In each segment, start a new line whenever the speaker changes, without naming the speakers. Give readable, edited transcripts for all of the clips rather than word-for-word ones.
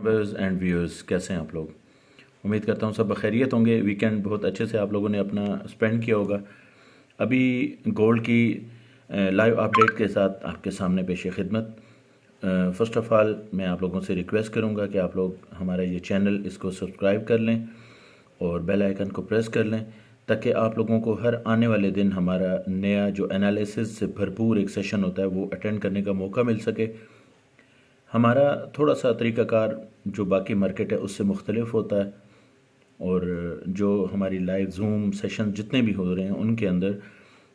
Viewers and viewers, कैसे हैं आप लोग। उम्मीद करता हूँ सब बखैरियत होंगे। वीकेंड बहुत अच्छे से आप लोगों ने अपना स्पेंड किया होगा। अभी गोल्ड की लाइव अपडेट के साथ आपके सामने पेश खिदमत। फ़र्स्ट ऑफ़ ऑल मैं आप लोगों से रिक्वेस्ट करूँगा कि आप लोग हमारा ये चैनल इसको सब्सक्राइब कर लें और बेल आइकन को प्रेस कर लें, ताकि आप लोगों को हर आने वाले दिन हमारा नया जो एनालिसिस से भरपूर एक सेशन होता है वो अटेंड करने का मौका मिल सके। हमारा थोड़ा सा तरीक़ाकार जो बाकी मार्केट है उससे मुख्तलिफ होता है, और जो हमारी लाइव जूम सेशन जितने भी हो रहे हैं उनके अंदर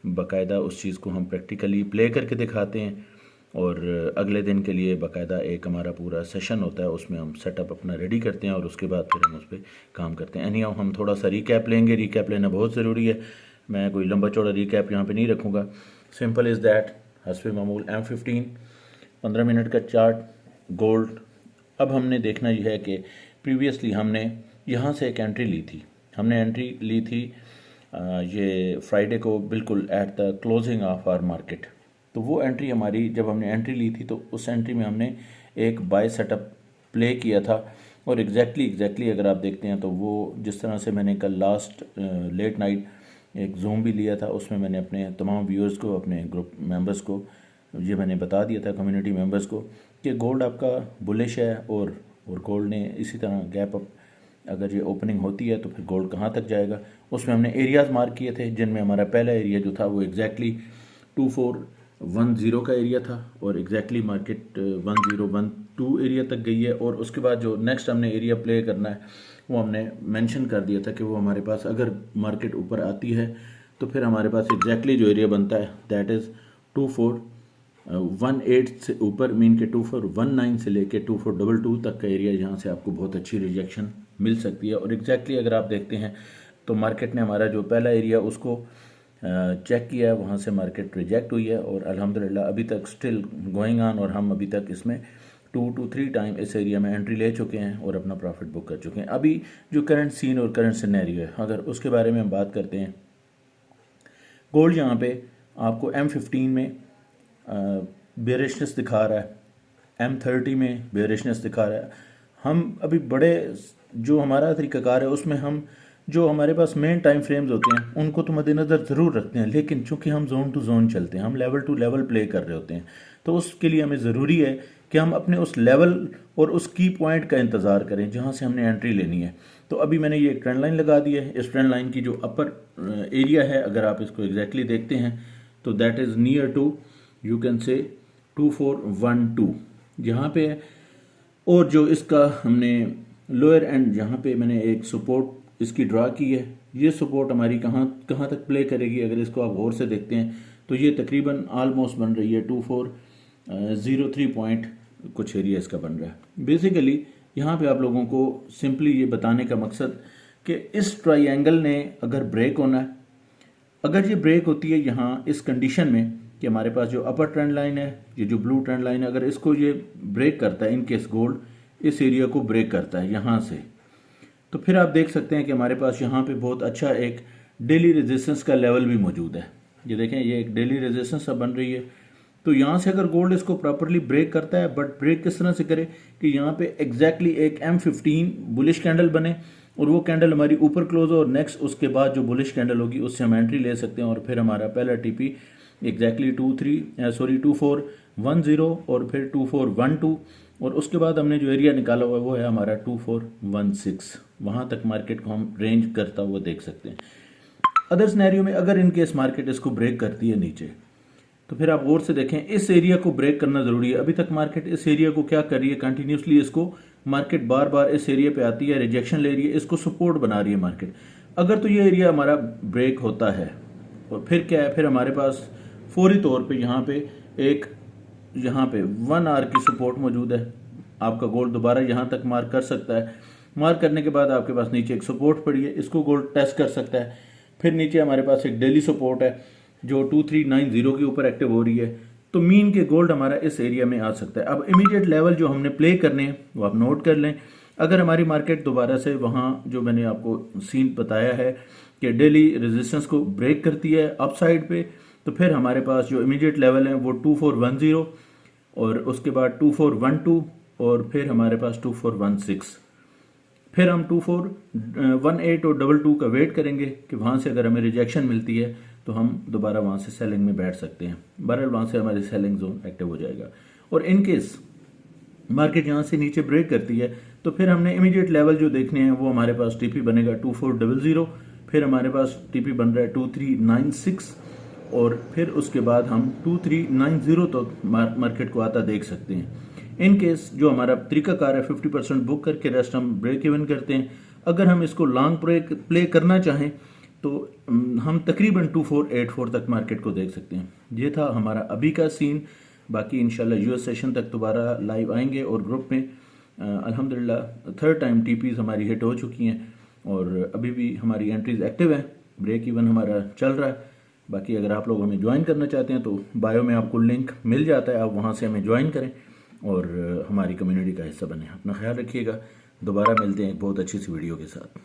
बाकायदा उस चीज़ को हम प्रैक्टिकली प्ले करके दिखाते हैं, और अगले दिन के लिए बाकायदा एक हमारा पूरा सेशन होता है, उसमें हम सेटअप अपना रेडी करते हैं और उसके बाद फिर हम उस पर काम करते हैं। एनीहाउ हम थोड़ा सा रिकैप लेंगे। रिकैप लेना बहुत ज़रूरी है। मैं कोई लंबा चौड़ा रिकैप यहाँ पे नहीं रखूँगा। सिंपल इज़ दैट, हस्ब मामूल M15 15 मिनट का चार्ट गोल्ड। अब हमने देखना यह है कि प्रीवियसली हमने यहाँ से एक एंट्री ली थी। हमने एंट्री ली थी ये फ्राइडे को बिल्कुल at the closing of our market. तो वो एंट्री हमारी, जब हमने एंट्री ली थी तो उस एंट्री में हमने एक बाय सेटअप प्ले किया था, और एग्जैक्टली अगर आप देखते हैं तो वो जिस तरह से मैंने कल लास्ट लेट नाइट एक जूम भी लिया था, उसमें मैंने अपने तमाम व्यूअर्स को, अपने ग्रुप मेंबर्स को ये मैंने बता दिया था, कम्युनिटी मेंबर्स को, कि गोल्ड आपका बुलिश है, और गोल्ड ने इसी तरह गैप अप अगर ये ओपनिंग होती है तो फिर गोल्ड कहाँ तक जाएगा। उसमें हमने एरियाज़ मार्क किए थे, जिनमें हमारा पहला एरिया जो था वो एग्जैक्टली 2410 का एरिया था, और एग्जैक्टली मार्केट 1012 एरिया तक गई है। और उसके बाद जो नेक्स्ट हमने एरिया प्ले करना है वो हमने मेंशन कर दिया था कि वो हमारे पास अगर मार्केट ऊपर आती है तो फिर हमारे पास एग्जैक्टली जो एरिया बनता है दैट इज़ 2418 से ऊपर, मीन के 2419 से लेके 2422 तक का एरिया, जहाँ से आपको बहुत अच्छी रिजेक्शन मिल सकती है। और एग्जैक्टली अगर आप देखते हैं तो मार्केट ने हमारा जो पहला एरिया उसको चेक किया है, वहाँ से मार्केट रिजेक्ट हुई है, और अल्हम्दुलिल्लाह अभी तक स्टिल गोइंग ऑन, और हम अभी तक इसमें 2 to 3 टाइम इस एरिया में एंट्री ले चुके हैं और अपना प्रॉफिट बुक कर चुके हैं। अभी जो करंट सीन और करंट सिनेरियो है, अगर उसके बारे में हम बात करते हैं, गोल्ड यहाँ पे आपको M15 में बेरिशनेस दिखा रहा है, M30 में बेरिशनेस दिखा रहा है। हम अभी बड़े जो हमारा तरीक़ाकार है उसमें हम जो हमारे पास मेन टाइम फ्रेम्स होते हैं उनको तो मद्देनज़र ज़रूर रखते हैं, लेकिन चूंकि हम जोन टू जोन चलते हैं, हम लेवल टू लेवल प्ले कर रहे होते हैं, तो उसके लिए हमें ज़रूरी है कि हम अपने उस लेवल और उस की पॉइंट का इंतज़ार करें जहाँ से हमने एंट्री लेनी है। तो अभी मैंने ये ट्रेंड लाइन लगा दी है। इस ट्रेंड लाइन की जो अपर एरिया है, अगर आप इसको एग्जैक्टली देखते हैं तो that is near to, you can say 2412 यहाँ पे है। और जो इसका हमने लोअर एंड जहाँ पे मैंने एक सपोर्ट इसकी ड्रा की है, ये सपोर्ट हमारी कहाँ तक प्ले करेगी, अगर इसको आप गौर से देखते हैं तो ये तकरीबन आलमोस्ट बन रही है 2403 पॉइंट कुछ एरिया इसका बन रहा है। बेसिकली यहाँ पे आप लोगों को सिंपली ये बताने का मकसद कि इस ट्राइंगल ने अगर ब्रेक होना है, अगर ये ब्रेक होती है यहाँ इस कंडीशन में कि हमारे पास जो अपर ट्रेंड लाइन है, ये जो ब्लू ट्रेंड लाइन है, अगर इसको ये ब्रेक करता है, इन केस गोल्ड इस एरिया को ब्रेक करता है यहाँ से, तो फिर आप देख सकते हैं कि हमारे पास यहाँ पे बहुत अच्छा एक डेली रेजिस्टेंस का लेवल भी मौजूद है। ये देखें, ये एक डेली रेजिस्टेंस अब बन रही है। तो यहाँ से अगर गोल्ड इसको प्रॉपरली ब्रेक करता है, बट ब्रेक किस तरह से करे कि यहाँ पे एग्जैक्टली एक M15 बुलिश कैंडल बने और वो कैंडल हमारी ऊपर क्लोज हो, और नेक्स्ट उसके बाद जो बुलिश कैंडल होगी उससे हम एंट्री ले सकते हैं, और फिर हमारा पहला TP एग्जैक्टली 2410 और फिर 2412, और उसके बाद हमने जो एरिया निकाला हुआ है वो है हमारा 2416। वहाँ तक मार्केट को हम रेंज करता हुआ देख सकते हैं। अदर सिनेरियो में अगर इनकेस मार्केट इसको ब्रेक करती है नीचे, तो फिर आप गौर से देखें, इस एरिया को ब्रेक करना ज़रूरी है। अभी तक मार्केट इस एरिया को क्या कर रही है, कंटिन्यूसली इसको मार्केट बार बार इस एरिया पे आती है, रिजेक्शन ले रही है, इसको सपोर्ट बना रही है मार्केट। अगर तो ये एरिया हमारा ब्रेक होता है, और फिर क्या है, फिर हमारे पास फौरी तौर पे यहाँ पे एक 1 आवर की सपोर्ट मौजूद है। आपका गोल्ड दोबारा यहाँ तक मार्क कर सकता है। मार्क करने के बाद आपके पास नीचे एक सपोर्ट पड़ी है, इसको गोल्ड टेस्ट कर सकता है। फिर नीचे हमारे पास एक डेली सपोर्ट है जो 2390 के ऊपर एक्टिव हो रही है। तो मीन के गोल्ड हमारा इस एरिया में आ सकता है। अब इमीडिएट लेवल जो हमने प्ले करने हैं वो आप नोट कर लें। अगर हमारी मार्केट दोबारा से वहाँ जो मैंने आपको सीन बताया है कि डेली रेजिस्टेंस को ब्रेक करती है अपसाइड पे, तो फिर हमारे पास जो इमीडिएट लेवल है वो 2410 और उसके बाद 2412 और फिर हमारे पास 2416। फिर हम 2418 और 22 का वेट करेंगे कि वहाँ से अगर हमें रिजेक्शन मिलती है तो हम दोबारा वहाँ से सेलिंग में बैठ सकते हैं। बहरहाल वहाँ से हमारी सेलिंग जोन एक्टिव हो जाएगा। और इन केस मार्केट यहाँ से नीचे ब्रेक करती है तो फिर हमने इमीडिएट लेवल जो देखने हैं वो हमारे पास टीपी बनेगा 2400, फिर हमारे पास टीपी बन रहा है 2396 और फिर उसके बाद हम 2390 तक मार्केट को आता देख सकते हैं। इन केस जो हमारा तरीकाकार है 50% बुक करके रेस्ट हम ब्रेक इवन करते हैं। अगर हम इसको लॉन्ग ब्रेक प्ले करना चाहें तो हम तकरीबन 2484 तक मार्केट को देख सकते हैं। ये था हमारा अभी का सीन। बाकी इंशाल्लाह यूएस सेशन तक दोबारा लाइव आएंगे और ग्रुप में अल्हम्दुलिल्लाह थर्ड टाइम टीपीज हमारी हिट हो चुकी हैं और अभी भी हमारी एंट्रीज एक्टिव हैं। ब्रेक इवन हमारा चल रहा है। बाकी अगर आप लोग हमें ज्वाइन करना चाहते हैं तो बायो में आपको लिंक मिल जाता है, आप वहाँ से हमें ज्वाइन करें और हमारी कम्युनिटी का हिस्सा बने। अपना ख्याल रखिएगा। दोबारा मिलते हैं एक बहुत अच्छी सी वीडियो के साथ।